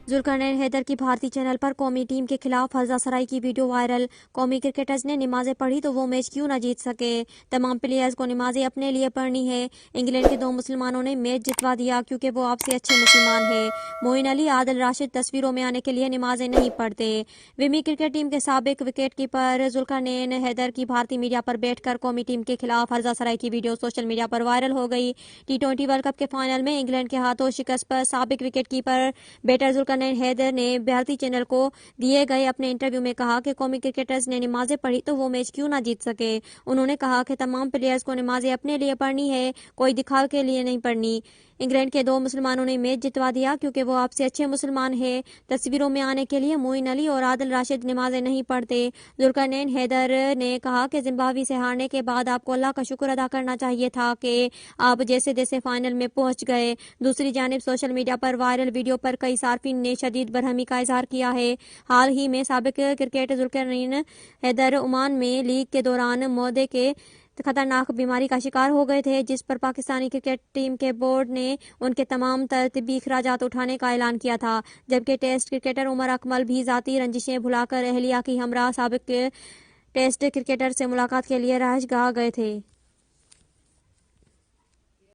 ذوالقرنین حیدر کی بھارتی چینل پر قومی ٹیم کے خلاف ہرزہ سرائی کی ویڈیو وائرل۔ قومی کرکٹرز نے نمازیں پڑھی تو وہ میچ کیوں نہ جیت سکے؟ تمام پلیئرز کو نمازیں اپنے لیے پڑھنی ہے۔ انگلینڈ کے 2 مسلمانوں نے میچ جتوا دیا کیونکہ وہ آپ سے اچھے مسلمان ہیں۔ معین علی، عادل راشد تصویروں میں آنے کے لیے نمازیں نہیں پڑھتے۔ ویمی کرکٹ ٹیم کے سابق وکٹ کیپر ذوالقرنین حیدر کی بھارتی میڈیا پر بیٹھ کر قومی ٹیم کے خلاف ہرزہ سرائی کی ویڈیو سوشل میڈیا پر وائرل ہو گئی۔ T20 ورلڈ کپ کے فائنل میں انگلینڈ کے ہاتھوں شکست پر سابق wicket keeper batter Zulqarnain Haider نے بھارتی چینل کو دیے گئے اپنے انٹرویو میں کہا کہ قومی کرکٹرز نے نمازیں پڑھی تو وہ میچ کیوں نہ جیت سکے۔ انہوں نے کہا کہ تمام پلیئرز کو نمازیں اپنے لیے پڑھنی ہے، کوئی دکھاوے کے لیے نہیں پڑھنی۔ انگلینڈ کے 2 مسلمانوں نے میچ جتوا دیا کیونکہ وہ آپ سے اچھے مسلمان ہیں۔ تصویروں میں آنے کے لیے معین علی اور عادل راشد نمازیں نہیں پڑھتے۔ ذوالقرنین حیدر نے کہا کہ زمبابوے سے ہارنے کے بعد آپ کو اللہ کا شکر ادا کرنا چاہیے تھا کہ آپ جیسے تیسے فائنل میں پہنچ گئے۔ دوسری جانب سوشل میڈیا پر وائرل ویڈیو پر کئی صارفین نے شدید برہمی کا اظہار کیا ہے۔ حال ہی میں سابق کرکٹر ذوالقرنین حیدر عمان میں لیگ کے دوران معدے کے خطرناک بیماری کا شکار ہو گئے تھے، جس پر پاکستانی کرکٹ ٹیم کے بورڈ نے ان کے تمام تر طبی اخراجات اٹھانے کا اعلان کیا تھا، جبکہ ٹیسٹ کرکٹر عمر اکمل بھی ذاتی رنجشیں بھلا کر اہلیہ کی ہمراہ سابق ٹیسٹ کرکٹر سے ملاقات کے لیے رہائش گاہ گئے تھے۔